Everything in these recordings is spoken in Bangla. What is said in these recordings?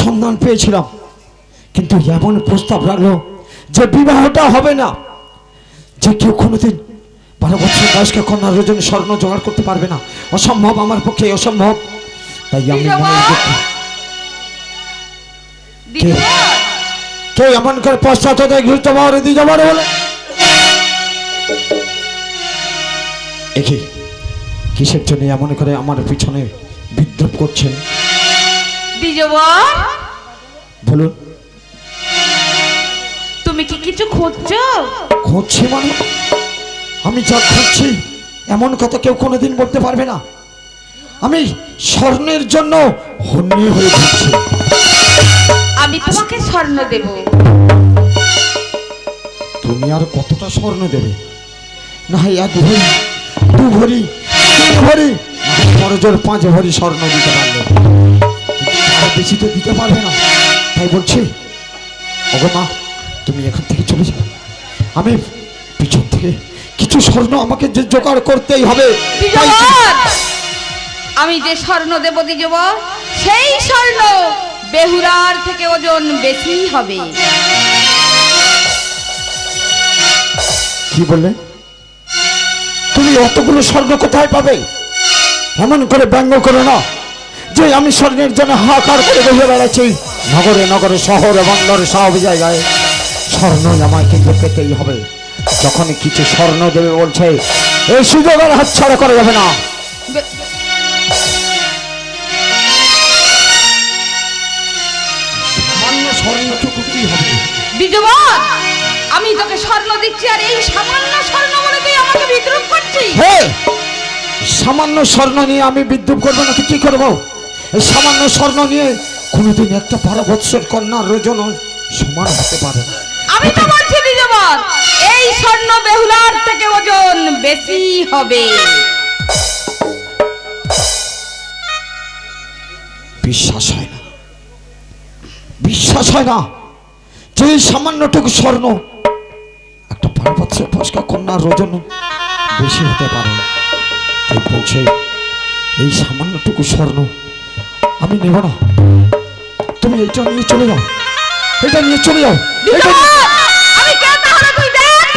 সন্ধান পেয়েছিলাম, কিন্তু এমন প্রস্তাব রাখলো যে বিবাহটা হবে না, যে কেউ কোনোদিন 12 বছর বয়স্ক কন্যার জন্য স্বর্ণ জোগাড় করতে পারবে না। অসম্ভব, আমার পক্ষে অসম্ভব। তাই আমি কে এমন করে পশ্চাৎ ঘুরতে পারে দিয়ে যাবার বলে কিসের জন্য এমন করে আমার পিছনে বিদ্রুপ করছেন? বলুন, তুমি কি কিছু খুঁজছো? খুঁজছি মানে? আমি যা খুঁজছি এমন কথা কেউ কোনোদিন বলতে পারবে না। আমি স্বর্ণের জন্য হন্যে হয়ে ঘুরছি। আমি তোমাকে স্বর্ণ দেব। তুমি আর কতটা স্বর্ণ দেবে? না হয় 1 ভরি, 2 ভরি, 3 ভরি, 5 ভরি স্বর্ণ দিতে পারলে, আর বেশি তো দিতে পারবে না। তাই বলছি, ওগো মা, তুমি এখান থেকে চলে যাও। আমি পিছন থেকে কিছু স্বর্ণ আমাকে যে জোগাড় করতেই হবে। আমি যে স্বর্ণ দেব দিজব, সেই স্বর্ণ বেহুলার থেকে ওজন বেশি হবে। কি বললে? তুমি অতগুলো স্বর্ণ কোথায় পাবে? এমন করে ব্যঙ্গ করো না যে আমি স্বর্ণের জন্য হাহাকার করে বসে বেড়াচ্ছি। নগরে নগরে, শহরে বন্দরে, সব জায়গায় স্বর্ণ আমায় কিন্তু পেতেই হবে। যখন কিছু স্বর্ণ দেবে বলছে, এই সুযোগ আর হাতছাড়া করা যাবে না। আমি তোকে স্বর্ণ দিচ্ছি, আর এই সামান্য স্বর্ণ বলে তুই আমাকে বিদ্রুপ করছিস? সামান্য স্বর্ণ নিয়ে আমি বিদ্রুপ করবো না? কি করবো? এই সামান্য স্বর্ণ নিয়ে কোনোদিন একটা 12 বছর কন্যার ওজন সমান হতে পারে না। আমি তো বলছি দিজবর, এই স্বর্ণ বেহুলার থেকে ওজন বেশি হবে। বিশ্বাস হয় না, বিশ্বাস হয় না যে এই সামান্যটুকু স্বর্ণ একটা 12 বছর বয়স্ক কন্যার ওজন বেশি হতে পারে। তাই বলছে, এই সামান্যটুকু স্বর্ণ আমি নেব না। তুমি এটা নিয়ে চলে যাও, এটা নিয়ে চলে যাও। আমি কে তাহলে? তুই দেখ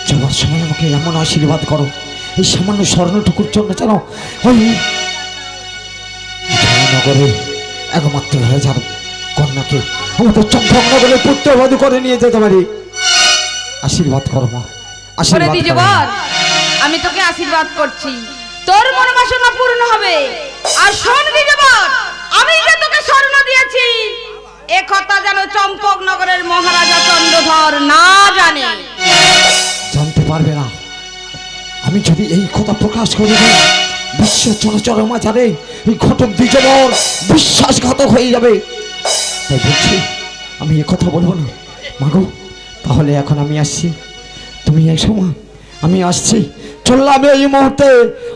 যাওয়ার সময় আমাকে এমন আশীর্বাদ করো, এই সামান্য স্বর্ণটুকুর জন্য যেন ওই নগরের একমাত্র রাজার কন্যাকে আমাদের চম্পকনগরের পুত্রবধূ করে নিয়ে যেতে পারি। আশীর্বাদ করো মা, আশীর্বাদ করো। আমি তোকে আশীর্বাদ করছি, তোর মনোবাসনা পূর্ণ হবে। আর শোন দিজবর, আমি যে তোকে স্বর্ণ দিয়েছি এ কথা যেন চম্পকনগরের মহারাজা চন্দ্রধর না জানে। জানতে পারবে না। আমি যদি এই কথা প্রকাশ করে দিই, বিশ্ব চরাচর মাঝারে এই ঘটক দ্বিজবর বিশ্বাসঘাতক হয়ে যাবে। তাই বলছি, আমি এ কথা বলবো না। মাগো, তাহলে এখন আমি আসছি, তুমি এসো মা, আমি আসছি। চললাম এই মুহূর্তে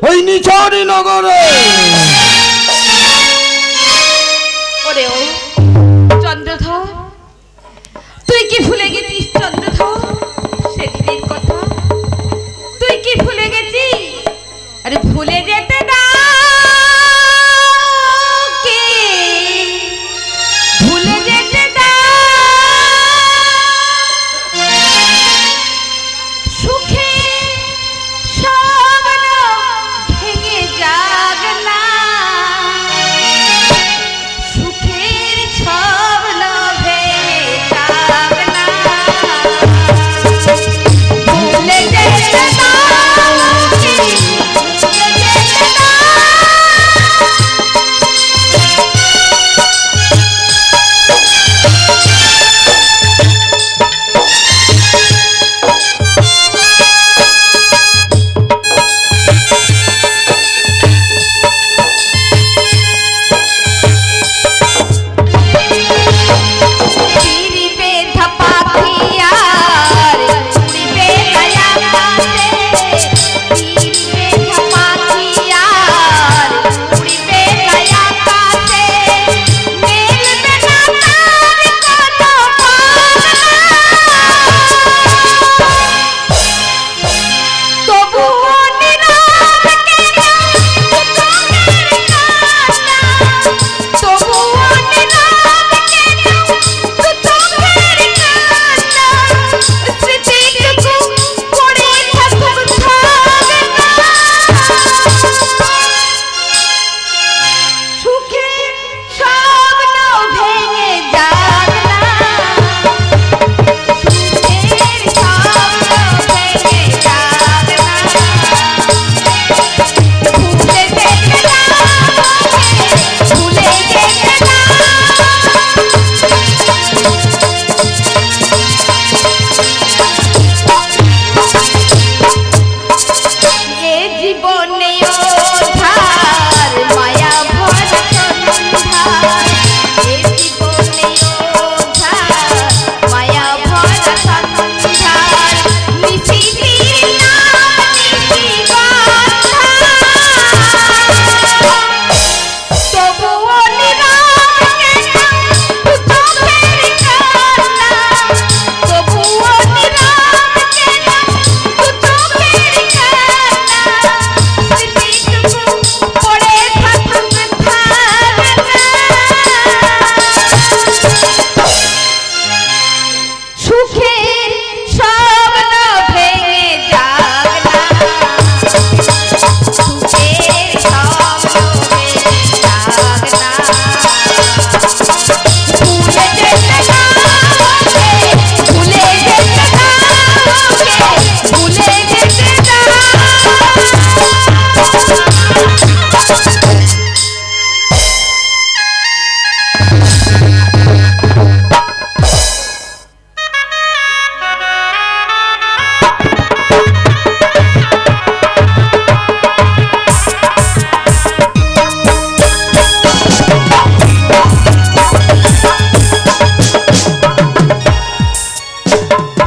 ওই নিচরি নগরে। ওরে ও চন্দ্রধর, তুই কি ভুলে গেছিস চন্দ্রধর সেদিনের কথা? তুই কি ভুলে গেছিস? আরে ভুলে যেতে না, কে ভুলে যেতে না। সুখে স্বপ্ন ভেঙে যাক না, সুখের স্বপ্ন ভেঙে যাক না। ভুলে যেতে না, ভুলে যেতে না।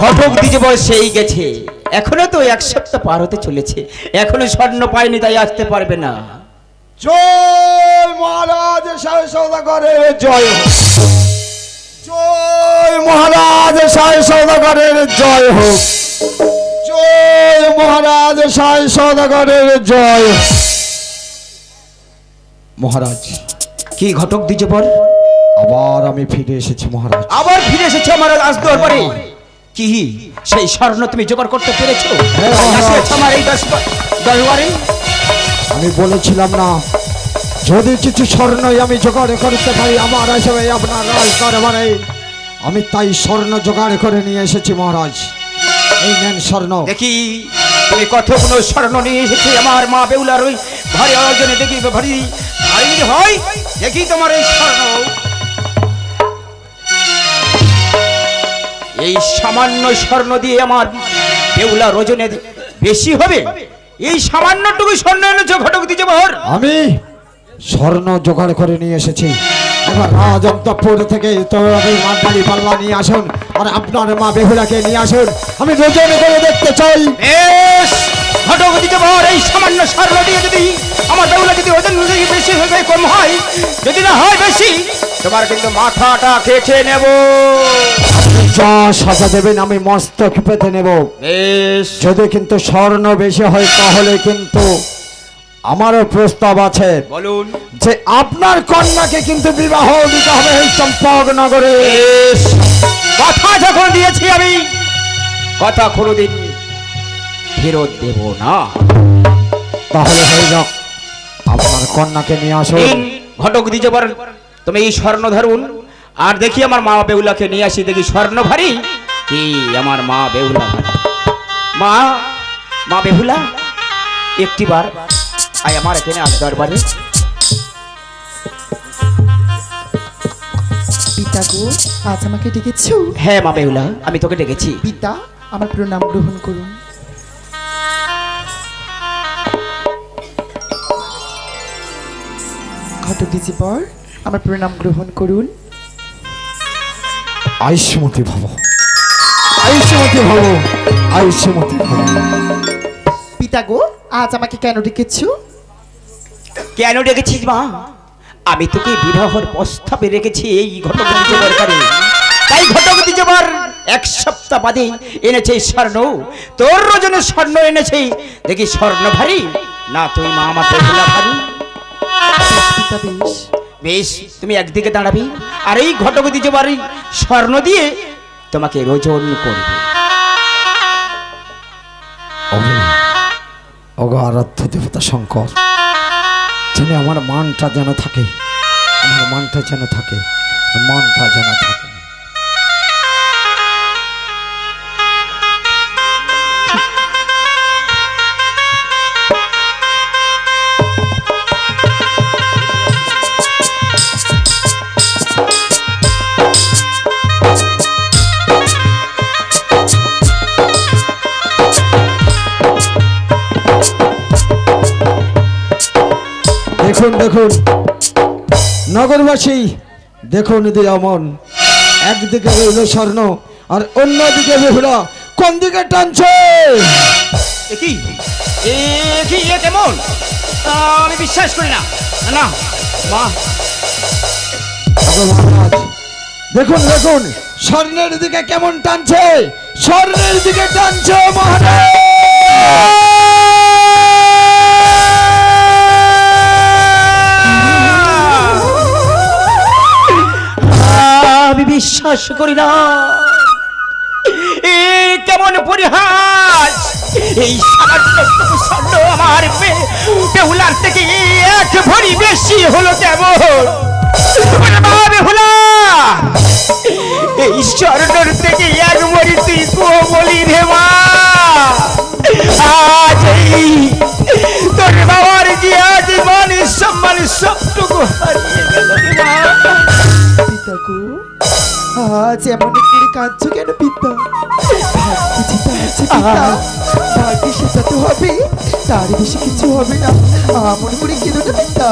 ঘটক দিতে বয়স সেই গেছে, এখনো তো 1 সপ্তাহ পার হতে চলেছে, এখনো স্বর্ণ পায়নি, তাই আসতে পারবে না। জয় মহারাজ সাহেব সওদাগরের জয় হোক, জয় মহারাজ সাহেব সওদাগরের জয় হোক, জয় মহারাজ সাহেব সওদাগরের জয় হোক। মহারাজ, কি ঘটক দিতে বল? আবার আমি ফিরে এসেছি মহারাজ। আবার ফিরে এসেছে আমার আজ দরবারে। কি সেই স্বর্ণ তুমি জোগাড় করতে পেরেছো? হ্যাঁ, মহারাজ। আসলে আমার এই দরবারে আমি বলেছিলাম না, যদি কিছু স্বর্ণই আমি জোগাড় করতে পারি আমার হিসেবে আপনার রাজ দরবারে, আমি তাই স্বর্ণ জোগাড় করে নিয়ে এসেছি মহারাজ। এই নেন স্বর্ণ। দেখি তুমি কতগুলো স্বর্ণ নিয়ে এসেছে আমার মা বেউলার ওই ভারী আয়োজনে, দেখি ভারী ভারী যদি হয়, দেখি তোমার এই স্বর্ণ। এই সামান্য স্বর্ণ দিয়ে আমার বেউলার ওজনে বেশি হবে? এই সামান্যটুকু স্বর্ণ এনেছো ঘটক দিতে বল? আমি স্বর্ণ জোগাড় করে নিয়ে এসেছি। এবার রাজন্তপুর থেকে তৈরি মান্ডালি পাল্লা নিয়ে আসুন আর আপনার মা বেহুলাকে নিয়ে আসুন, আমি ওজন করে দেখতে চাই। বেশ, ঘটক দিতে বল, এই সামান্য স্বর্ণ দিয়ে যদি আমার বেউলা যদি ওজন অনুযায়ী বেশি হবে কম হয়, যদি না হয় বেশি, তোমার কিন্তু মাথাটা কেটে নেব। যা সাজা দেবেন আমি মস্তক পেতে নেব। বেশ, যদি কিন্তু স্বর্ণ বেশি হয় তাহলে কিন্তু আমারও প্রস্তাব আছে বলুন। যে আপনার কন্যাকে কিন্তু বিবাহ দিতে হবে এই চম্পকনগরে। বেশ, কথা যখন দিয়েছি আমি, কথা কোনোদিন ফেরত দেব না। তাহলে হয়ে যাক, আপনার কন্যাকে নিয়ে আসুন। তিন ঘটক দিতে পারেন, তুমি এই স্বর্ণ ধরুন, আর দেখি আমার মা বেউলাকে নিয়ে আসি, দেখি স্বর্ণ ভারী কি আমার মা বেউলা ভারী। মা, মা বেহুলা, একটিবার আয় আমার এখানে আজ দরবারে। পিতা গো, আজ আমাকে ডেকেছো? হ্যাঁ মা বেহুলা, আমি তোকে ডেকেছি। পিতা, আমার প্রণাম গ্রহণ করুন। ঘটক দিজি পর আমার প্রণাম গ্রহণ করুন। আয়ুষ্মতি ভব, আয়ুষ্মতি ভব, আয়ুষ্মতি ভব। পিতা গো, আজ আমাকে কেন ডেকেছো? কেন ডেকেছিস মা? আমি তোকে বিবাহের প্রস্তাবে রেখেছি এই ঘটক দিতে দরকারে, তাই ঘটক দিতে পার 1 সপ্তাহ বাদে এনেছে এই স্বর্ণ, তোর জন্য স্বর্ণ এনেছে, দেখি স্বর্ণ ভারী না তুই মা আমার বেহুলা ভারী। পিতা বেশ। বেশ, তুমি একদিকে দাঁড়াবি আর এই ঘটক দিতে পারি স্বর্ণ দিয়ে তোমাকে রোজন করবে। ওগো আরাধ্য দেবতা শঙ্কর, যেন আমার মানটা যেন থাকে, আমার মানটা যেন থাকে, মানটা যেন থাকে। দেখুন দেখুন নগরবাসী, দেখুন দিয়ামন, একদিকে রইল স্বর্ণ আর অন্যদিকে বেহুলা, কোন দিকে টানছে? কি এ কেমন? আমি বিশ্বাস করি না। না মা, মহারাজ দেখুন দেখুন, স্বর্ণের দিকে কেমন টানছে, স্বর্ণের দিকে টানছে মহারাজ। আমি বিশ্বাস করি না। কেমন পরিহাস! এই সামান্যটুকু স্বর্ণ আমার বেহুলার থেকে 1 ভরি বেশি হলো কেমন? বেহুলা, এই স্বর্ণর থেকে 1 ভরি তুই বলি রে মা। আজ এই তোর বাবার যে আজ মান সম্মান সবটুকু হারিয়ে গেল রে মা। পিতা গো, আজ এমন করে কাঁদছো কেন পিতা? ভাগ্যে যেটা আছে পিতা, ভাগ্যে সেটা তো হবে, তার বেশি কিছু হবে না। এমন করে কেঁদো না পিতা,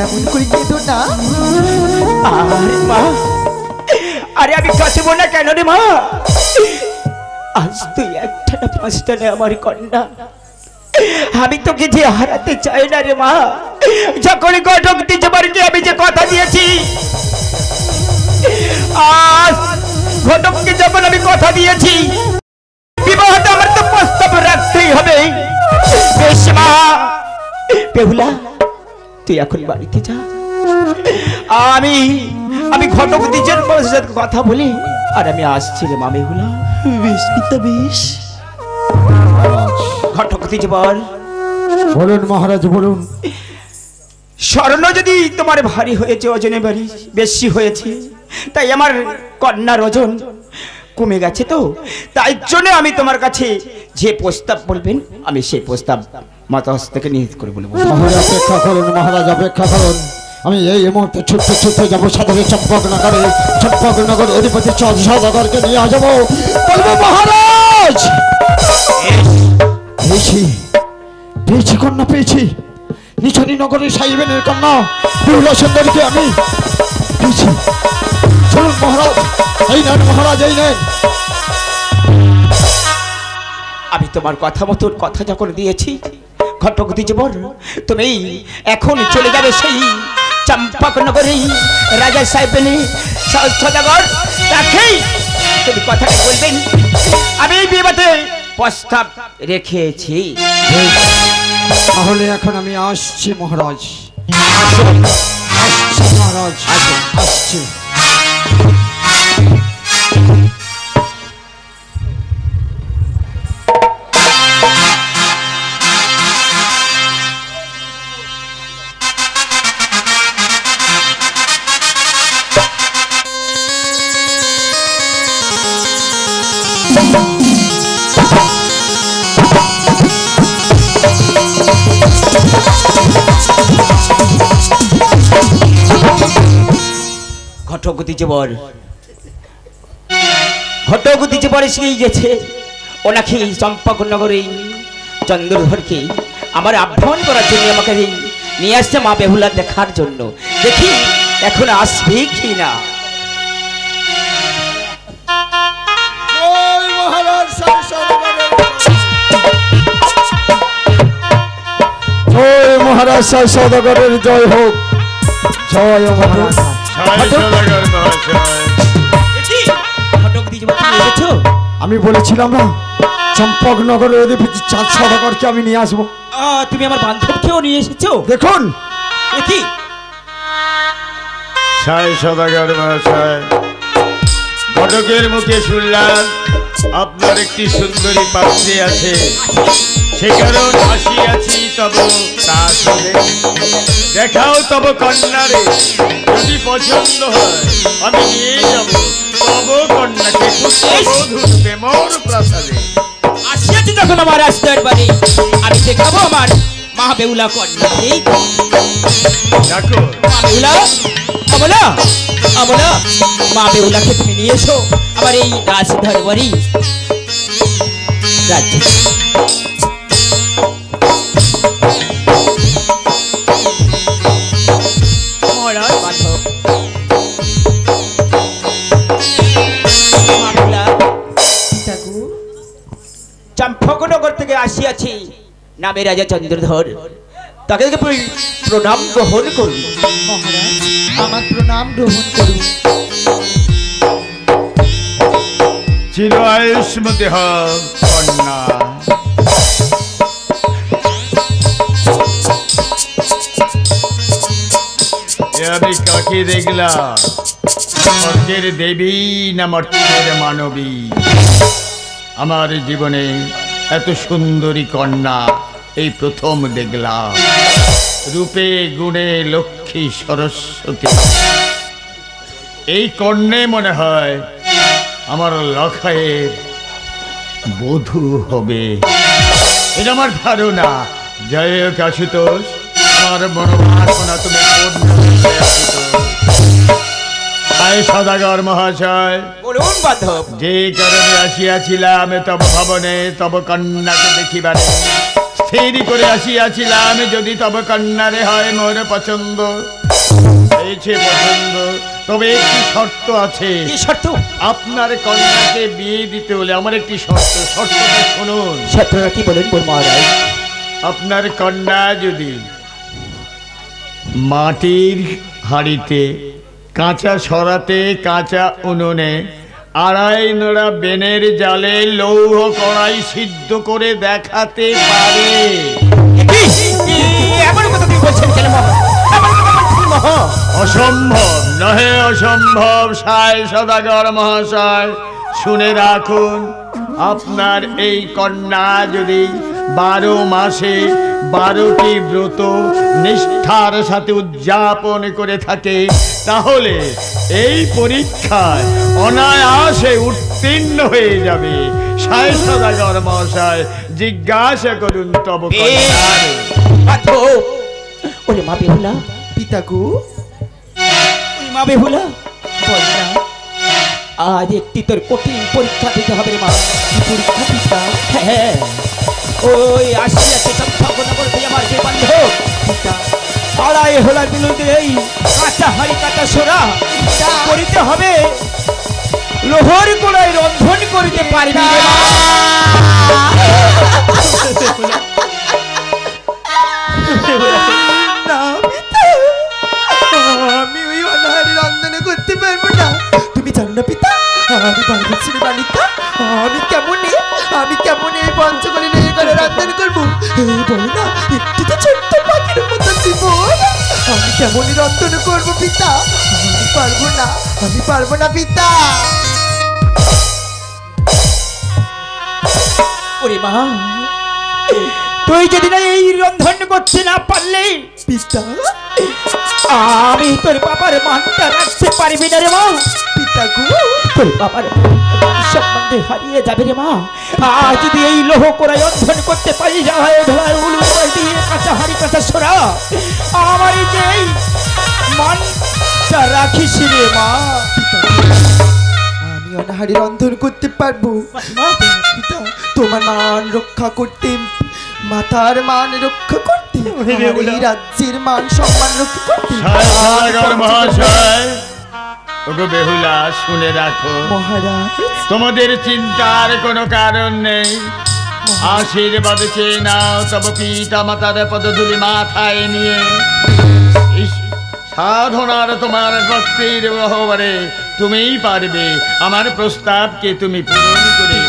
এমন করে কেঁদো না। আরে মা, আরে আমি কাঁদবো না কেন রে মা? আজ তুই একটা না পাঁচটা নে আমার কন্যা। আমি তোকে যে হারাতে চাই না রে মা। যখন ঘটক দ্বিজবরকে আমি যে কথা দিয়েছি, আজ ঘটককে যখন আমি কথা দিয়েছি বিবাহটা আমার তো প্রস্তাব রাখতেই হবে। বেশ মা, বেহুলা তুই এখন বাড়িতে যা। আমি ঘটক দ্বিজবরের সাথে কথা বলি আর আমি আসছি রে মা। বেহুলা বেশ পিতা বেশ। ঘটক দ্বিজবর, বলুন মহারাজ বলুন। স্বর্ণ যদি তোমার ভারী হয়েছে, ওজনে ভারী বেশি হয়েছে, তাই আমার কন্যার ওজন কমে গেছে, তো তাই জন্য আমি তোমার কাছে যে প্রস্তাব বলবেন আমি সেই প্রস্তাব মাতা হস্তকে নিহিত করে বলবো। তাহলে অপেক্ষা করুন মহারাজ, অপেক্ষা করুন। আমি এই মুহূর্তে ছুটতে ছুটতে যাবো সাদরে চম্পকনগরে। চম্পকনগর অধিপতি চাঁদ সওদাগরকে নিয়ে যাবো, বলবো মহারাজ পেয়েছি, পেয়েছি কন্যা পেয়েছি। নিচনি নগরের সাইবেনের কন্যা বেহুলা সুন্দরীকে আমি পেয়েছি। চলুন মহারাজ, এই নেন মহারাজ, এই নেন। আমি তোমার কথা মতন কথা যখন দিয়েছি ঘটক দ্বিজবর, তুমি এখন চলে যাবে সেই চম্পকনগরে রাজা সাহেবের সওদাগর, তাকেই তুমি কথাটা বলবেন আমি এই বিবাদে প্রস্তাব রেখেছি। তাহলে এখন আমি আসছি মহারাজ, আসছি মহারাজ, আসছি। ঘটক দ্বিজবর, ঘটক দ্বিজবর এসেই গেছে। ওনাকে চম্পকনগরে চন্দ্রধরকে আমার আহ্বান করার জন্য আমাকে নিয়ে আসছে মা বেহুলা দেখার জন্য। দেখি এখন আসবে কি না। জয় মহারাজ সওদাগরের জয় হোক, জয় মহারাজ। ঘটক দ্বিজবর তুমি এসেছো? আমি বলেছিলাম না চম্পকনগরের অধিপতি চাঁদ সওদাগরকে আমি নিয়ে আসবো। তুমি আমার বান্ধবকেও নিয়ে এসেছো? দেখুন কি সাই সদাগর মহাশয়, ঘটকের মুখে শুনলাম আপনার একটি সুন্দরী পাত্রী আছে, সে কারণ আসিয়াছি। তব তা শুনে দেখাও তব কন্যারে, যদি পছন্দ হয় আমি নিয়ে যাব তব কন্যাকে পুত্রবধূরূপে মোর প্রাসাদে। আসিয়াছি যখন আমার রাস্তার বাড়ি, আমি দেখাবো আমার মা বেহুলা কন্যাকে। ডাকো মা বেহুলা, অমলা, অমলা, মা বেহুলাকে তুমি নিয়ে এসো আমার এই রাজধার বাড়ি রাজ্যে। মহারাজ মাধব, মা বেহুলা, চম্পকনগর থেকে আসিয়াছি নামে রাজা চন্দ্রধর, তাকে প্রণাম গ্রহণ করুন। মহারাজ আমার প্রণাম গ্রহণ করুন। চির আয়ুষ্মতি হও কন্যা। আমি কাকে দেখলাম? স্বর্গের দেবী না মর্ত্যের মানবী? আমার জীবনে এত সুন্দরী কন্যা এই প্রথম দেখলাম। রূপে গুণে লক্ষ্মী সরস্বতী, এই কন্যে মনে হয় আমার লখায়ের বধূ হবে, এটা আমার ধারণা। জয় হোক আশুতোষ, আমার মনোবাসনা তুমি সদাগর মহাশয়। বলুন বান্ধব। যে কারণে আসিয়াছিলাম তব ভবনে তব কন্যাকে দেখিবারে, স্থির করে আসিয়াছিলাম যদি তব কন্যারে হয় মোর পছন্দ, হয়েছে পছন্দ। তবে একটি শর্ত আছে। কি শর্ত? আপনার কন্যাকে বিয়ে দিতে হলে আমার একটি শর্তটা শুনুন। শর্তটা কি বলেন বল মহারাজ? আপনার কন্যা যদি মাটির হাঁড়িতে, কাঁচা সরাতে, কাঁচা উনুনে, আড়াই নোড়া বেনের জালে লৌহ কড়াই সিদ্ধ করে দেখাতে পারে। এমন কথা তুমি বলছেন কেন মহা? এমন কথা বলছেন মহা? অসম্ভব নহে অসম্ভব। সাই সদাগর মহাশয় শুনে রাখুন, আপনার এই কন্যা যদি 12 মাসে 12টি ব্রত নিষ্ঠার সাথে উদযাপন করে থাকে, তাহলে এই পরীক্ষায় অনায়াসে উত্তীর্ণ হয়ে যাবে। সাই সদাগর মহাশয় জিজ্ঞাসা করুন তব কন্যার। ওরে মা বেহুলা, পিতা গো, ওরে মা বেহুলা, বল না। আজ একটি তোর কঠিন পরীক্ষা দিতে হবে রে মা। কি পরীক্ষা পিতা? হ্যাঁ, ওই আসিয়াছে চম্পকনগর থেকে আমার যে বান্ধব পিতা, আড়াই হোলার বিরুদ্ধে এই কাঁচা হাড়ি কাঁচা সোরা করিতে হবে। লোহর গোড়ায় রন্ধন করিতে পারবি রে মা। না পিতা, আমি ওই অনাহারে রন্ধন করতে পারবো না। তুমি জানো না পিতা, আমি বাড়ির ছেলে বালিকা, আমি কেমন এই পঞ্চকলি নিয়ে করে রন্ধন করবো? বলো না, একটু তো ছোট্ট পাখির মতো জীবন, আমি কেমনই রন্ধন করবো পিতা? আমি পারবো না পিতা। ওরে মা, তুই যদি না এই রন্ধন করতে না পারলে পিতা, আমি তোর বাবার মানটা রাখতে পারবি না রে মা। পিতা গো, তোর বাবার সম্বন্ধে হারিয়ে যাবে রে মা। আর যদি এই লোহ করে রন্ধন করতে পারি, যায় ধরার উলু দিয়ে কাঁচা হাড়ি কাঁচা সোরা, আমার এই যে এই মানটা রাখিস রে মা। আমি অনাহারে রন্ধন করতে পারবো পিতা। তোমার মান রক্ষা করতে, মাতার মান রক্ষা করতে, আমার এই রাজ্যের মান সম্মান রক্ষা করতে। সাগর মহাশয়, ওগো বেহুলা শুনে রাখো, মহারাজ, তোমাদের চিন্তার কোনো কারণ নেই। আশীর্বাদ চেয়ে নাও তব পিতা মাতার পদধূলি মাথায় নিয়ে। সাধনার তোমার ভক্তির গহ্বরে তুমিই পারবে আমার প্রস্তাবকে তুমি পূরণ করে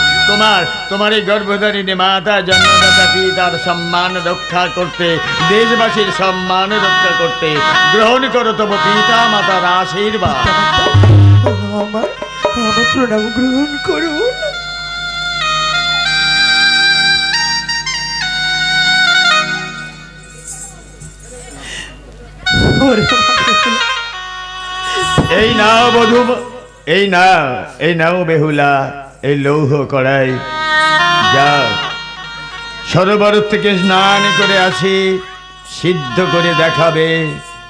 তোমার এই গর্ভধারিণী মাতা জন্মদাতা পিতার সম্মান রক্ষা করতে, দেশবাসীর সম্মান রক্ষা করতে গ্রহণ করো তব পিতা মাতার আশীর্বাদ। আমার প্রণাম গ্রহণ করুন। এই নাও বধূ, এই নাও বেহুলা, এই লৌহ কড়াই। যাও সরোবর থেকে স্নান করে আসি, সিদ্ধ করে দেখাবে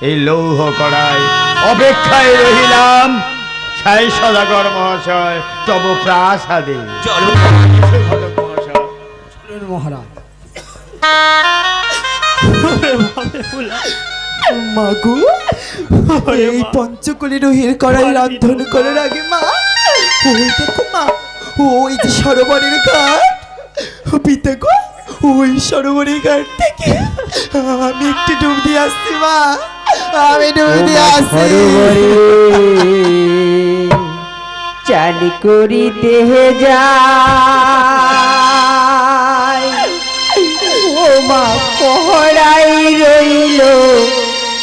এই লৌহ কড়াই। অপেক্ষায় রহিলাম সাই সদাগর মহাশয় তব প্রাসাদে। চলো মহারাজ। মাগো, এই পঞ্চকলি রহির কড়াই রান্ধন করার আগে মা, ওই দেখো মা, ওই যে সরোবরের ঘাট, পিতা গো, ওই সরোবরের ঘাট থেকে আমি একটু ডুব দিয়ে আসছি মা, আমি ডুব দিয়ে আসছি। চাল করিতে যায় ও মা, পহড়াই রইল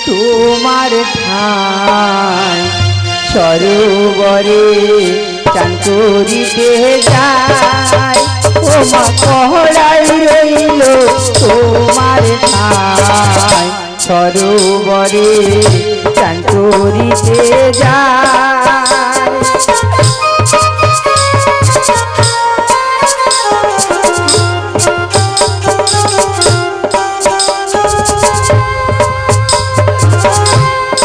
তোমার ঠাই। সরোবরে চান করিতে যায় ও মা, পহড়াই রইল তোমার ঠাই। সরোবরে চান করিতে যায়।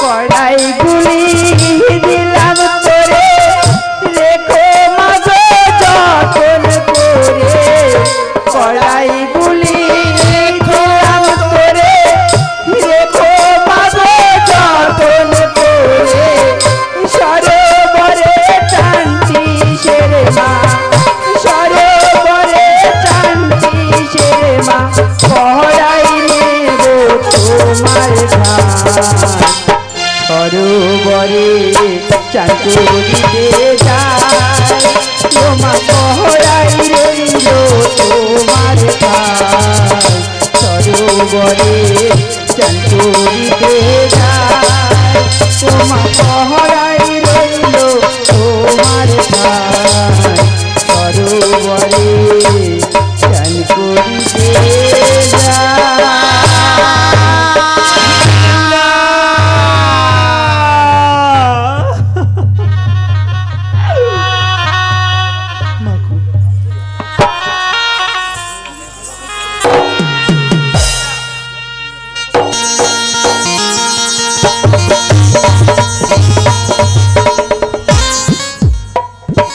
কড়াইগুলি দিলাম করে রেখো মাগো যতন করে। কড়াইগুলি দিলাম করে রেখো মাগো যতন করে। সরোবরে চান করিতে যায় তোমা পহরাই রইল তোমার ঠাই সরোবরে চান করিতে যায় তোমা পহরাই রইল তোমার ঠাই সরোবরে চান করিতে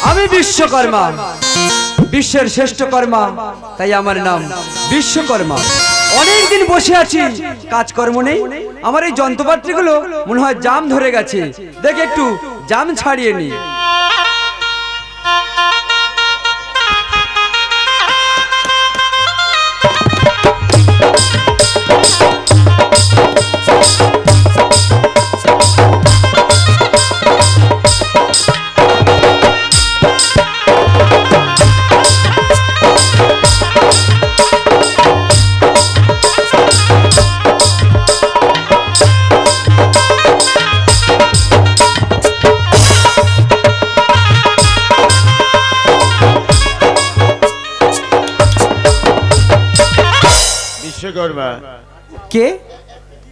আমি বিশ্বকর্মা, বিশ্বের শ্রেষ্ঠ কর্মা, তাই আমার নাম বিশ্বকর্মা। অনেকদিন বসে আছি, কাজকর্ম নেই। আমার এই যন্ত্রপাতিগুলো মনে হয় জাম ধরে গেছে, দেখে একটু জাম ছাড়িয়ে নি। বিশ্বকর্মা কে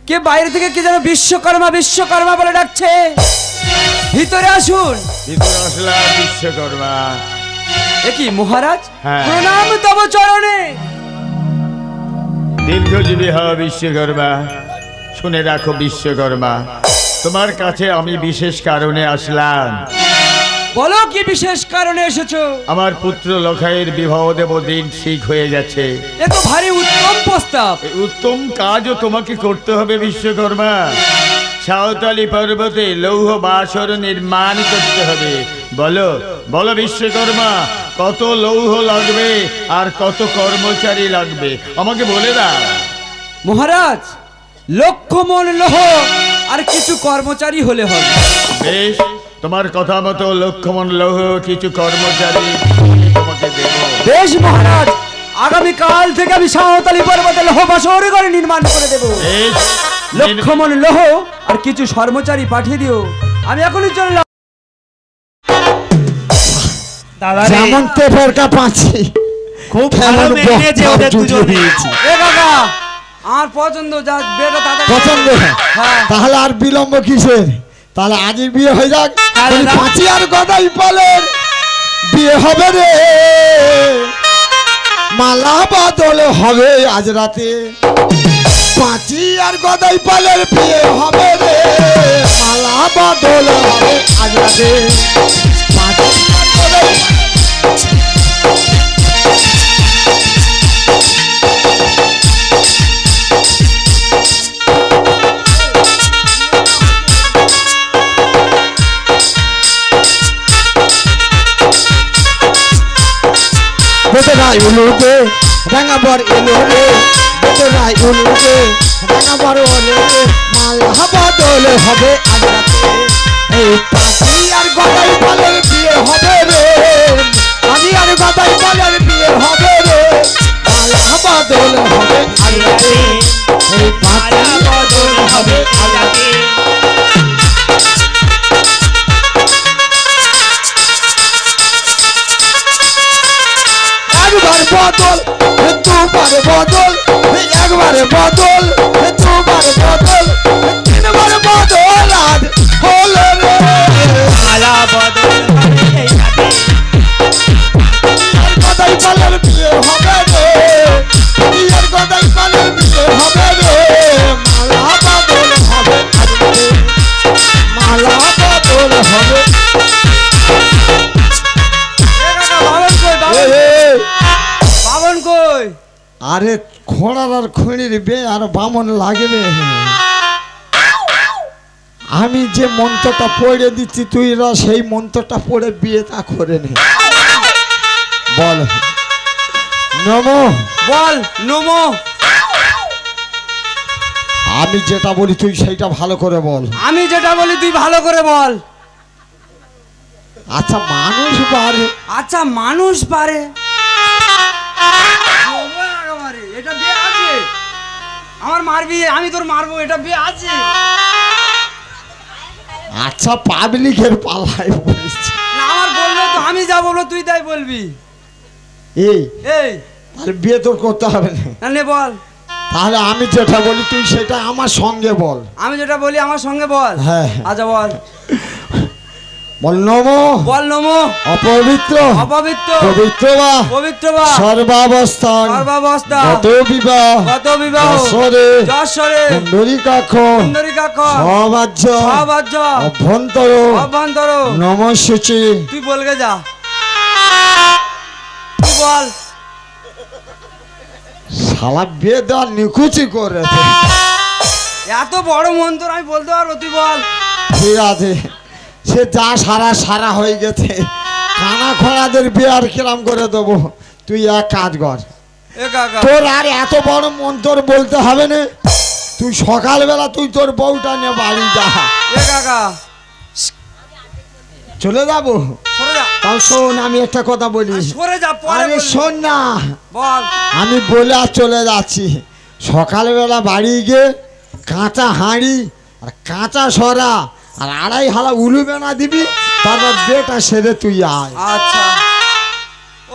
কে বাইরে থেকে কে যেন বিশ্বকর্মা বিশ্বকর্মা বলে ডাকছে। ভিতরে আসুন। ভিতরে আসলাম বিশ্বকর্মা। এ কি মহারাজ? হ্যাঁ। প্রণাম তব চরণে। দীর্ঘজীবী হও বিশ্বকর্মা। শুনে রাখো বিশ্বকর্মা, তোমার কাছে আমি বিশেষ কারণে আসলাম। বলো কি বিশেষ কারণে এসেছো? আমার পুত্র লখাইয়ের বিবাহ দেব দিন ঠিক হয়ে গেছে। এ তো ভারী উত্তম প্রস্তাব। এই উত্তম কাজও তোমাকে করতে হবে বিশ্বকর্মা। সাঁওতালি পর্বতে লৌহ বাসর নির্মাণ করতে হবে। বলো বলো বিশ্বকর্মা, কত লৌহ লাগবে আর কত কর্মচারী লাগবে আমাকে বলে দাও। মহারাজ, লক্ষ মন লোহ আর কিছু কর্মচারী হলে হবে। বেশ, তোমার কথা মতো লক্ষমন লৌহ কিছু কর্মচারী তোমাকে দেব। বেশ মহারাজ, আগামী কাল থেকে আমি সাঁওতালি পর্বতে লোহ বাসর করে নির্মাণ করে দেব। বেশ, লক্ষ মন লোহ আর কিছু কর্মচারী পাঠিয়ে দিও। আমি এখনই চললাম। যেমন তেফেরকা পাচ্ছি খুব ভালো মেনেছে ওদের দুজনে। এ কাকা, আমার পছন্দ, যা বেটা তাড়াতাড়ি পছন্দ। হ্যাঁ। তাহলে আর বিলম্ব কিসের? তাহলে আজই বিয়ে হয়ে যাক। তাহলে না। পাঁচি আর গদাই পালের বিয়ে হবে রে, মালা বদল হবে আজ রাতে। পাঁচি আর গদাই পালের বিয়ে হবে রে, মালা বদল হবে আজ রাতে। পাঁচি আর গদাই বেতরাই উলুকে রাঙাবার এলো রে, বেতরাই উলুকে রাঙাবার ওলে, মালা বদল হবে আজ রাতে। এই পাঁচি আর গদাই পালের বিয়ে হবে রে, পাঁচি আর গদাই পালের বিয়ে হবে রে, মালা বদল হবে আজ রাতে। এই পাঁচি বদল হবে আজ রাতে। একবার বদল দুবার বদল, একবার বদল দুবার বদল, তিনবার বদল আজ হলো রে। মালা বদল হবে এই রাতে। আর গদাই পালের বিয়ে হবে রে, আর গদাই পালের বিয়ে হবে রে, মালা বদল হবে আজ রাতে, মালা বদল হবে। এ কাকা, বাবন কই? বাবন কই? আরে খোঁড়ার আর খড়ির বে আর বামন লাগবে। আমি যে মন্ত্রটা পড়ে দিচ্ছি তুইরা সেই মন্ত্রটা পড়ে বিয়েটা করে নে। বল নমো। বল নমো। আমি যেটা বলি তুই সেইটা ভালো করে বল। আমি যেটা বলি তুই ভালো করে বল। আচ্ছা মানুষ পারে। আচ্ছা মানুষ পারে। এটা বিয়ে আছে, আমার মারবি, আমি তোর মারবো, এটা বিয়ে আছে। আচ্ছা পাবলিকের পাল্লায় পড়েছি। না আমার বললো তো, আমি যা বলবো তুই তাই বলবি। এই এই তাহলে বিয়ে তোর করতে হবে না। না নে বল। তাহলে আমি যেটা বলি তুই সেটা আমার সঙ্গে বল। আমি যেটা বলি আমার সঙ্গে বল। হ্যাঁ। আচ্ছা বল। বল নমো বল নমো অপবিত্র অপবিত্র পবিত্র বা পবিত্র বা সর্বাবস্থান সর্বাবস্থা গত বিবাহ গত বিবাহ যশোরে যশোরে কুণ্ডলিকাক্ষ সুন্দরীকাক্ষ সবাজ্য সবাজ্য অভ্যন্তর অভ্যন্তর নমসূচি। তুই বলগে যা, তুই বল। শালা বিয়ে দেওয়া নিকুচি করেছে। এত বড় মন্ত্র আমি বলতে পারবো, তুই বল। ঠিক আছে, সে যা সারা সারা হয়ে গেছে। কানা খোড়াদের বিয়ে আর কিরাম করে দেবো। তুই এক কাজ কর, এ কাকা তোর আর এত বড় মন্ত্র বলতে হবে না। তুই সকালবেলা তুই তোর বউটা নিয়ে বাড়ি যা। এ কাকা চলে যাবো। সরে যা, তাও শোন আমি একটা কথা বলি। সরে যা, পরে আরে বলবি। শোন না, বল। আমি বলে আর চলে যাচ্ছি। সকালবেলা বাড়ি গিয়ে কাঁচা হাঁড়ি আর কাঁচা সরা আর 2.5 হালা উলু বেনা দিবি। তারপর বেটা সেরে তুই আয়। আচ্ছা।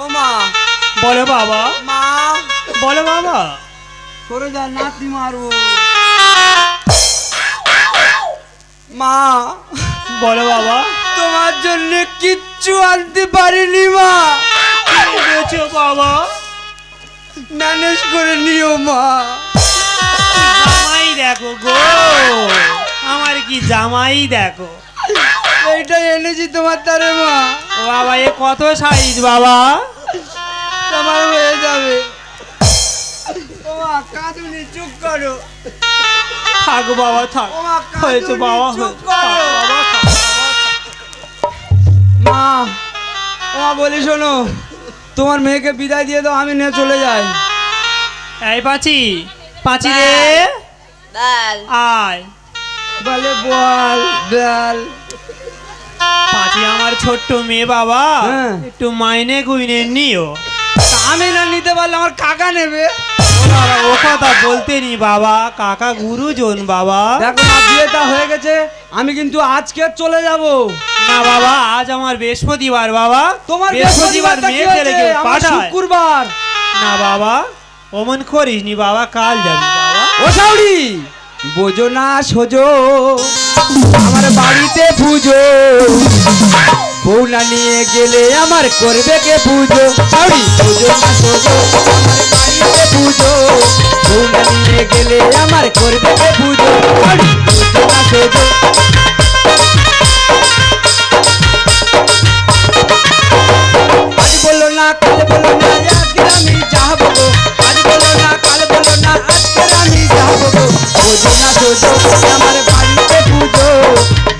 ও মা, বলো বাবা, মা বলো বাবা। সরে যা, নাতি মারবো। মা বলো বাবা। তোমার জন্য কিচ্ছু আনতে পারিনি মা। কি এনেছো বাবা? ম্যানেজ করে নিও মা। জামাই দেখো গো, আমার কি জামাই দেখো। এইটাই এনেছি তোমার তারে মা। ও বাবা, এ কত সাইজ বাবা? তোমার হয়ে যাবে। ও মা কাঁদুনি, চুপ করো। থাক বাবা থাক, ও মা হয়েছে কাঁদুনি, বাবা, চুপ হয়েছে। থাক করো। বাবা, থাক। মা, ও মা বলি শোনো, তোমার মেয়েকে বিদায় দিয়ে দাও, আমি নিয়ে চলে যাই। এই পাঁচি, পাঁচি রে, আয়। বলে বল বল। পাঁচি আমার ছোট্ট মেয়ে বাবা, হ্যাঁ। একটু মাইনে গুইনে নিও। তা আমি না নিতে পারলে আমার কাকা নেবে। ও বাবা, ও কথা বলতে নি বাবা, কাকা গুরুজন বাবা। দেখো না বিয়েটা হয়ে গেছে, আমি কিন্তু আজকে চলে যাব। না বাবা, আজ আমার বৃহস্পতিবার বাবা। তোমার বৃহস্পতিবার বৃহস্পতিবারটা কি মেয়ে ছেলে হয়েছে? কেউ আমার পাঠায় শুক্রবার। না বাবা, অমন করিস নি বাবা, কাল যাবি বাবা। ও সাউরি, বোঝো না সোজো, আমার বাড়িতে পুজো। বউ না নিয়ে গেলে আমার করবে কে পুজো। সাউরি, বোঝো না সোজো, আমার বাড়িতে পুজো। বউ না নিয়ে গেলে আমার করবে কে পুজো। সাউরি, বোঝো না সোজো। আজ বলো না কাল বলো না, আজকে আমি যাবো গো। আজ বলো না কাল বলো না, আজকে আমি যাবো গো। বোঝো না সোজো, আমার বাড়িতে পুজো।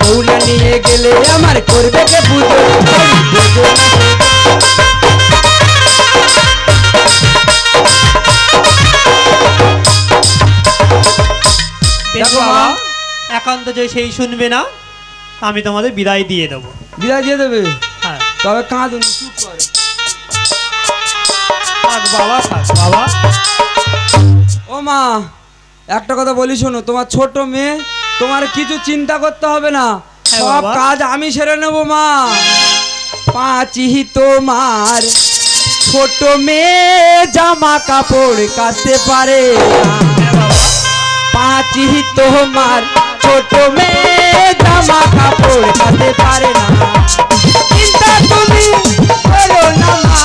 বউ না নিয়ে গেলে আমার করবে কে পুজো। বোঝো না সোজো। বেশ দেখো বাবা, মা। একান্ত যে সেই শুনবে না, আমি তোমাদের বিদায় দিয়ে দেবো। বিদায় দিয়ে দেবে? হ্যাঁ, তবে কাঁদুন, চুপ কর। থাক বাবা, থাক বাবা। ও মা, একটা কথা বলি শোনো, তোমার ছোট মেয়ে, তোমার কিছু চিন্তা করতে হবে না। হ্যাঁ সব বাবা। কাজ আমি সেরে নেবো মা। পাঁচি তোমার ছোট মেয়ে জামা কাপড় কাচতে পারে না। হ্যাঁ বাবা। পাঁচি তোমার ছোট মেয়ে জামা কাপড় কাচতে পারে না। চিন্তা তুমি করো না মা,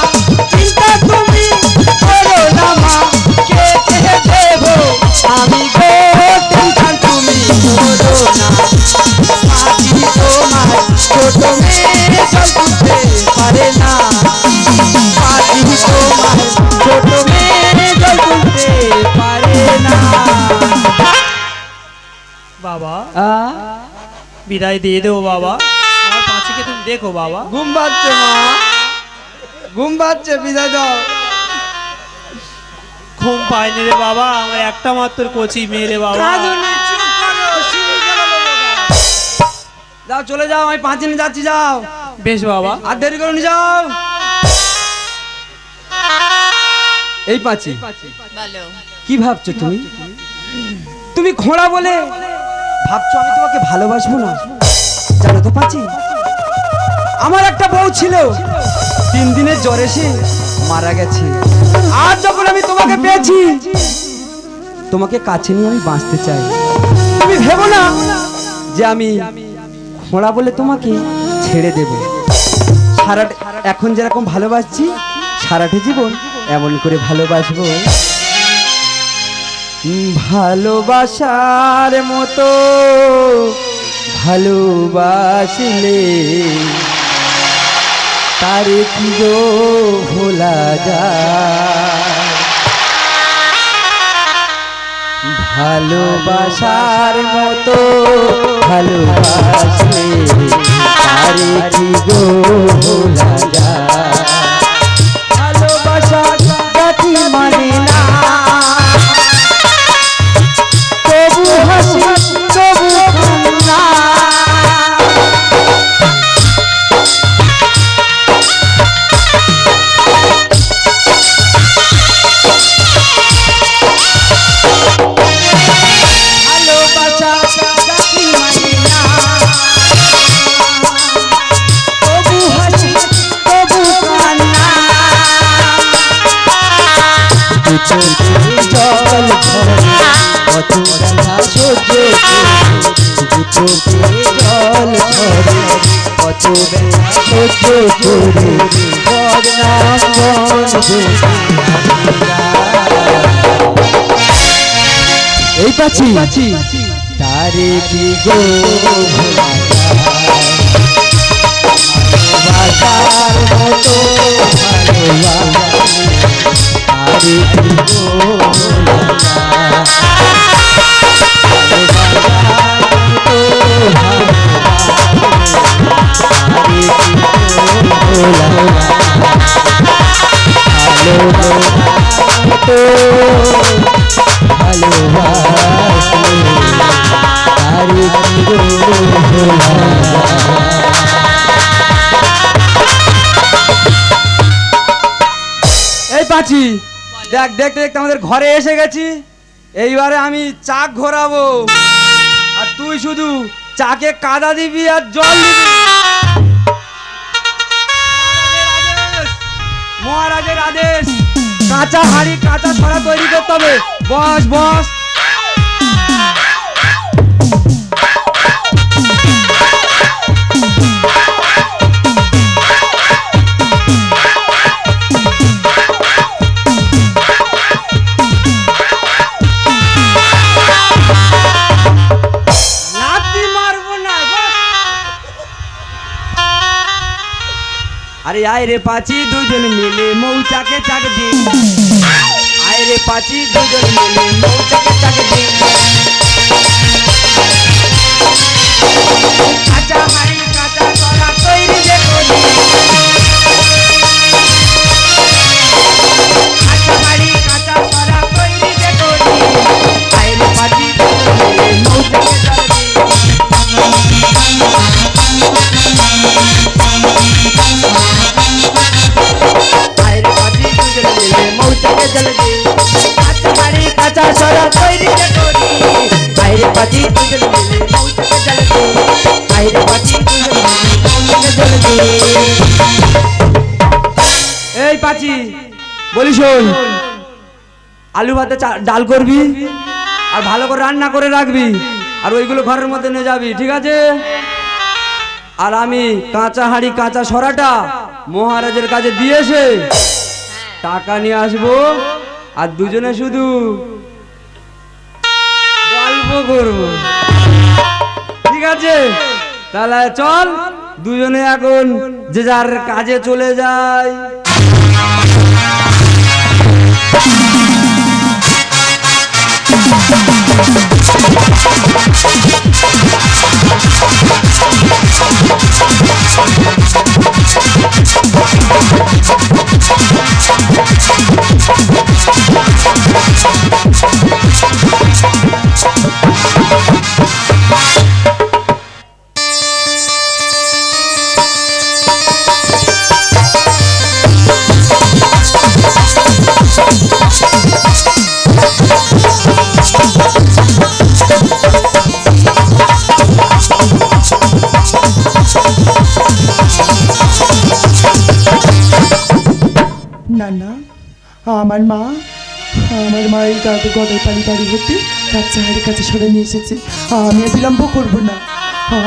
চিন্তা তুমি করো না মা, কে দেব আমি গো, টেনশন তুমি করো না। পাঁচি তোমার ছোট মেয়ে জল তুলতে পারে না। পাঁচি তোমার ছোট মেয়ে জল তুলতে পারে না। বাবা, বিদায় দিয়ে দেবো বাবা। আমার পাঁচিকে তুমি দেখো বাবা। ঘুম পাচ্ছে মা, ঘুম পাচ্ছে, বিদায় দাও। ঘুম পাইনি রে বাবা, আমার একটা মাত্র কচি মেয়ে রে বাবা। যাও চলে যাও, আমি 5 দিনে যাচ্ছি, যাও। বেশ বাবা। আর দেরি করো নি, যাও। এই পাঁচি, কি ভাবছো তুমি? তুমি ঘোড়া বলে ভাবছো আমি তোমাকে ভালোবাসবো না? জানো তো পাঁচি, আমার একটা বউ ছিল, 3 দিনের জ্বরে সে মারা গেছে। আর যখন আমি তোমাকে পেয়েছি, তোমাকে কাছে নিয়ে আমি বাঁচতে চাই। তুমি ভেবো না যে আমি ঘোড়া বলে তোমাকে ছেড়ে দেব। এখন যেরকম ভালোবাসছি, সারাটা জীবন এমন করে ভালোবাসবো। ভালোবাসার মতো ভালোবাসলে তারে কি গো ভোলা যায়? ভালোবাসার মতো ভালোবাসলে তারে কি গো ভোলা যায়? ভালোবাসা জাতি মানে না, তবু হাসি তবু কান্না। ভালোবাসা জাতি মানে না, তবু হাসি তবু কান্না। জল ভরে কত ব্যথা সহ্য করে, জল ভরে কত ব্যথা সহ্য করে, বদনাম বন্ধু। এই পাচ্ছি তারে কি গো ভোলা যায়? ভালোবাসার মতো ভালোবাসা তারে কি গো ভোলা যায়? ভালোবাসার মতো ভালোবাসা তারে কি গো ভোলা যায়? ভালোবাসার মতো ভালোবাসলে তারে কি গো ভোলা যায়? এই পাচ্ছি দেখ, দেখতে দেখতে আমাদের ঘরে এসে গেছি। এইবারে আমি চাক ঘোরাবো, আর তুই শুধু চাকে কাদা দিবি আর জল দিবি। মহারাজের আদেশ, কাঁচা হাড়ি কাঁচা ছড়া তৈরি করতে হবে। বস বস। আরে আয় রে পাঁচি দুজন মিলে মৌচাকে চাক দি, আয় রে পাঁচি দুজন মিলে মৌচাকে চাক দি। কাঁচা হাড়ি কাঁচা ছড়া তৈরি যে করি, কাঁচা হাড়ি কাঁচা ছড়া তৈরি যে করি, আয় রে পাঁচি দুজন মিলে মৌচাকে চাক দি। কাঁচা সরা তৈরি করি, আইরে পাতি দুজন মিলে মৌচাকে জল দে, আইরে পাতি দুজন মিলে মৌচাকে জল দে। এই পাচি বলি শোন, আলু ভাতে ডাল করবি আর ভালো করে রান্না করে রাখবি, আর ওইগুলো ঘরের মধ্যে নিয়ে যাবি, ঠিক আছে? আর আমি কাঁচা হাঁড়ি কাঁচা সরাটা মহারাজের কাছে দিয়েছে টাকা নিয়ে আসবো, আর দুজনে শুধু গল্প করবো, ঠিক আছে? তাহলে চল দুজনে এখন যে যার কাজে চলে যায়। আমার মা এই গাড়ি গড়ের বাড়ি হতে কাঁচা হাড়ি কাছে সরা নিয়ে এসেছে। আমি আর বিলম্ব করব না,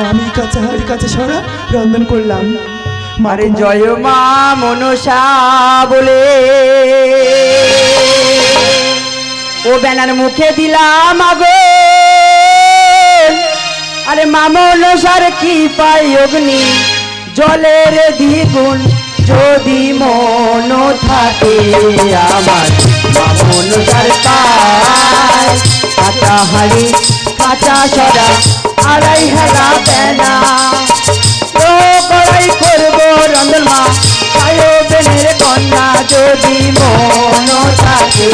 আমি কাঁচা হাড়ি কাছে সরা রন্ধন করলাম। আরে জয় মা মনসা বলে ও বেনার মুখে দিলাম আগো, আরে মা মনসার কি পাই অগ্নি জলের দ্বিগুণ যদি মন থাকে আমার, মা মনসার পায় কাঁচা হাড়ি কাঁচা সরা আড়াই হেলা বেনা কড়াই করবো রন্ধন মা আয়ো বেনের কন্যা যদি মন থাকে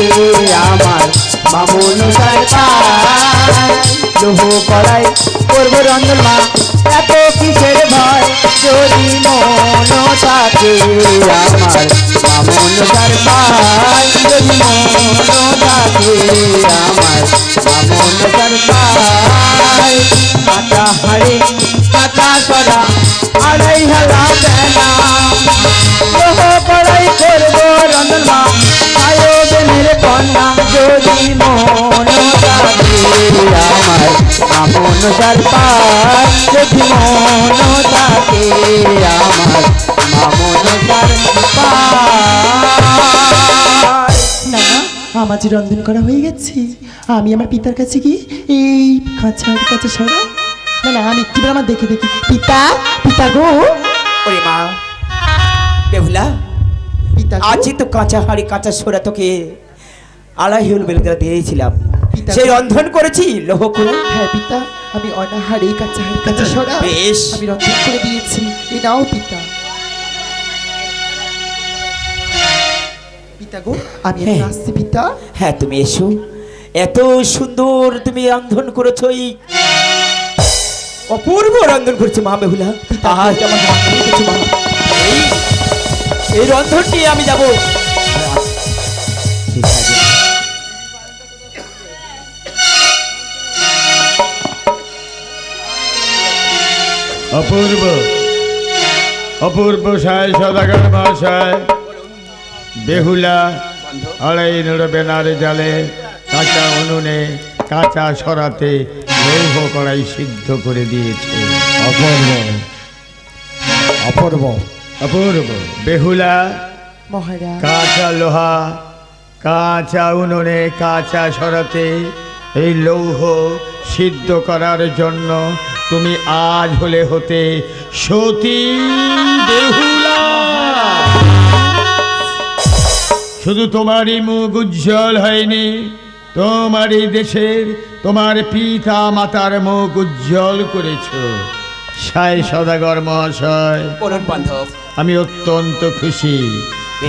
আমার, মা মনসার পায় লোহ কড়াই করবো রন্ধন মা এত কিসের ভয় যদি মন থাকে আমার, মা মনসার পায় যদি মন থাকে আমার, মা মনসার পায় কাঁচা হাড়ি কাঁচা সরা আড়াই হেলা বেলা লোহ কড়াই করবো রন্ধন মা আয়ো বেনের কন্যা যদি মন থাকে আমার, মা মনসার পায় যদি মন থাকে আমার, মা মনসার পায়। না আমার যে রন্ধন করা হয়ে গেছে, আমি আমার পিতার কাছে গিয়ে এই কাঁচা হাড়ি কাছে সরা না আমি একটু আমার দেখে দেখি। পিতা গো, ওরে মা বেহুলা, পিতা গো। আজই তো কাঁচা হাড়ি কাঁচা সোরা তোকে আড়াই হল বেলা দিয়েছিলাম, পিতা সেই গো। রন্ধন করেছি লোহ করে। হ্যাঁ পিতা, আমি অনাহারে কাঁচা হাড়ি কাছে সরা বেশ। আমি রন্ধন করে দিয়েছি। এই নাও পিতা। পিতা গো, আমি এখন হ্যাঁ। আসছি পিতা। হ্যাঁ তুমি এসো, এত সুন্দর তুমি রন্ধন করেছো, এই অপূর্ব রন্ধন করেছো মা বেহুলা। আজ আমার মা করেছো মা, এই রন্ধনটি আমি যাব। অপূর্ব অপূর্ব সায় সদাগর মহাশয়, বেহুলা আড়াই নড় বেনার জালে কাঁচা উনুনে কাঁচা সরাতে লৌহ কড়াই সিদ্ধ করে দিয়েছে। অপূর্ব অপূর্ব অপূর্ব বেহুলা মহারাজ, কাঁচা লোহা কাঁচা উনুনে কাঁচা সরাতে এই লৌহ সিদ্ধ করার জন্য তুমি আজ হলে হতে সতী বেহুলা। শুধু তোমারই মুখ উজ্জ্বল হয়নি, তোমারই দেশের তোমার পিতা মাতার মুখ উজ্জ্বল করেছ। সাই সদাগর মহাশয়, বলুন বান্ধব। আমি অত্যন্ত খুশি।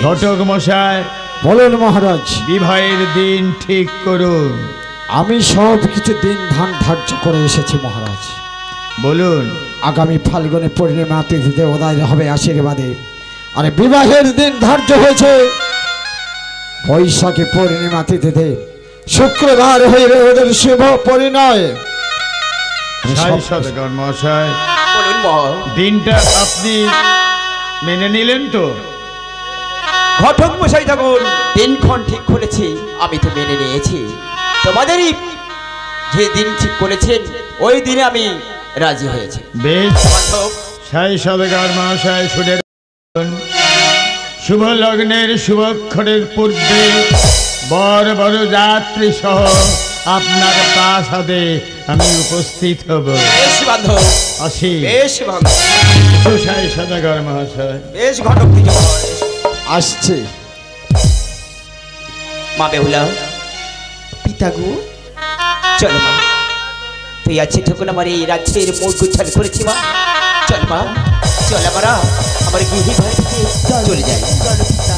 ঘটক মশাই, বলেন মহারাজ। বিবাহের দিন ঠিক করুন। আমি সব কিছু দিন ধান ধার্য করে এসেছি মহারাজ। বলুন। আগামী ফাল্গুনে পূর্ণিমা তিথিতে উদয় হবে আশীর্বাদে, আর বিবাহের দিন ধার্য হয়েছে বৈশাখী পূর্ণিমা তিথিতে, শুক্রবার হইবে ওদের শুভ পরিণয়। সাই সদাগর মশাই, বলুন মা। দিনটা আপনি মেনে নিলেন তো? ঘটক মশাই যখন দিনক্ষণ ঠিক করেছি আমি তো মেনে নিয়েছি। তোমাদেরই যে দিন ঠিক করেছেন ওই দিনে আমি রাজি হয়েছি। বেশ। বান্ধব, সাই সদাগর মহাশয় শুনে রাখুন, শুভ লগ্নের শুভক্ষণের পূর্বে বর বড় যাত্রী সহ আপনার প্রাসাদে আমি উপস্থিত হব। বেশ বান্ধব, আসি। বেশ বান্ধব, সাই সদাগর মহাশয়। বেশ ঘটক দিকে আসছে। মা বেহুলা, পিতা গো। চলো মা, তুই আছি ঠকুন আমার এই রাজ্যের মুখ উচ্চারণ করেছি মা। চল মা, চল আমরা আমার গৃহী বাড়িতে চলে যাই। চলো পিতা।